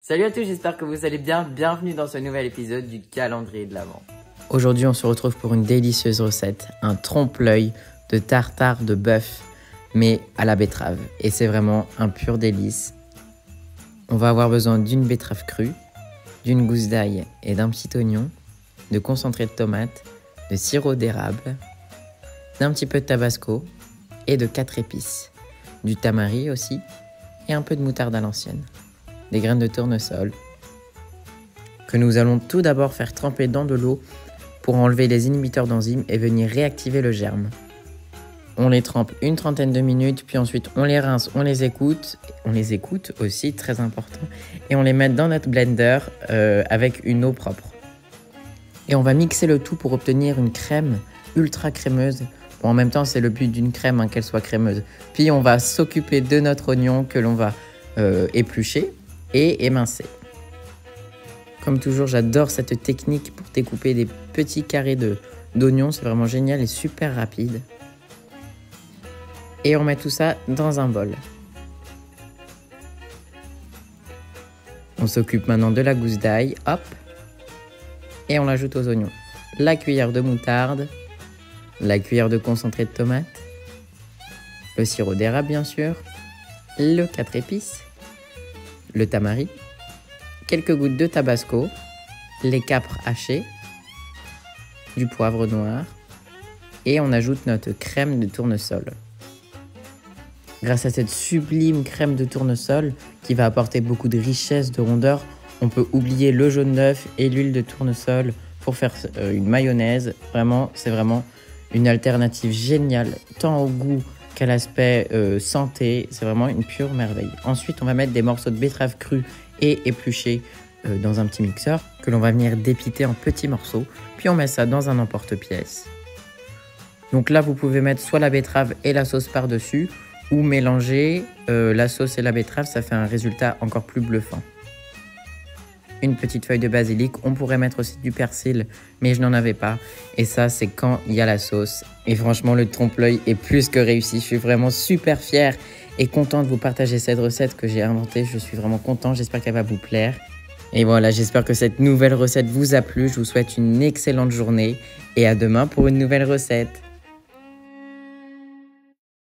Salut à tous, j'espère que vous allez bien. Bienvenue dans ce nouvel épisode du calendrier de l'Avent. Aujourd'hui, on se retrouve pour une délicieuse recette, un trompe-l'œil de tartare de bœuf, mais à la betterave. Et c'est vraiment un pur délice. On va avoir besoin d'une betterave crue, d'une gousse d'ail et d'un petit oignon, de concentré de tomate, de sirop d'érable, d'un petit peu de tabasco et de 4 épices, du tamari aussi et un peu de moutarde à l'ancienne, des graines de tournesol que nous allons tout d'abord faire tremper dans de l'eau pour enlever les inhibiteurs d'enzymes et venir réactiver le germe. On les trempe une trentaine de minutes, puis ensuite on les rince, on les écoute aussi, très important, et on les met dans notre blender avec une eau propre. Et on va mixer le tout pour obtenir une crème ultra crémeuse. Bon, en même temps, c'est le but d'une crème, qu'elle soit crémeuse. Puis on va s'occuper de notre oignon que l'on va éplucher et émincer. Comme toujours, j'adore cette technique pour découper des petits carrés d'oignons. C'est vraiment génial et super rapide. Et on met tout ça dans un bol. On s'occupe maintenant de la gousse d'ail, hop, et on l'ajoute aux oignons. La cuillère de moutarde, la cuillère de concentré de tomate, le sirop d'érable bien sûr, le 4 épices, le tamari, quelques gouttes de tabasco, les capres hachés, du poivre noir et on ajoute notre crème de tournesol. Grâce à cette sublime crème de tournesol qui va apporter beaucoup de richesse, de rondeur, on peut oublier le jaune d'œuf et l'huile de tournesol pour faire une mayonnaise. Vraiment, c'est vraiment une alternative géniale, tant au goût qu'à l'aspect santé. C'est vraiment une pure merveille. Ensuite, on va mettre des morceaux de betterave crue et épluchés dans un petit mixeur que l'on va venir dépiter en petits morceaux. Puis on met ça dans un emporte-pièce. Donc là, vous pouvez mettre soit la betterave et la sauce par-dessus, ou mélanger la sauce et la betterave, ça fait un résultat encore plus bluffant. Une petite feuille de basilic, on pourrait mettre aussi du persil, mais je n'en avais pas. Et ça, c'est quand il y a la sauce. Et franchement, le trompe-l'œil est plus que réussi. Je suis vraiment super fière et content de vous partager cette recette que j'ai inventée. Je suis vraiment content, j'espère qu'elle va vous plaire. Et voilà, j'espère que cette nouvelle recette vous a plu. Je vous souhaite une excellente journée et à demain pour une nouvelle recette.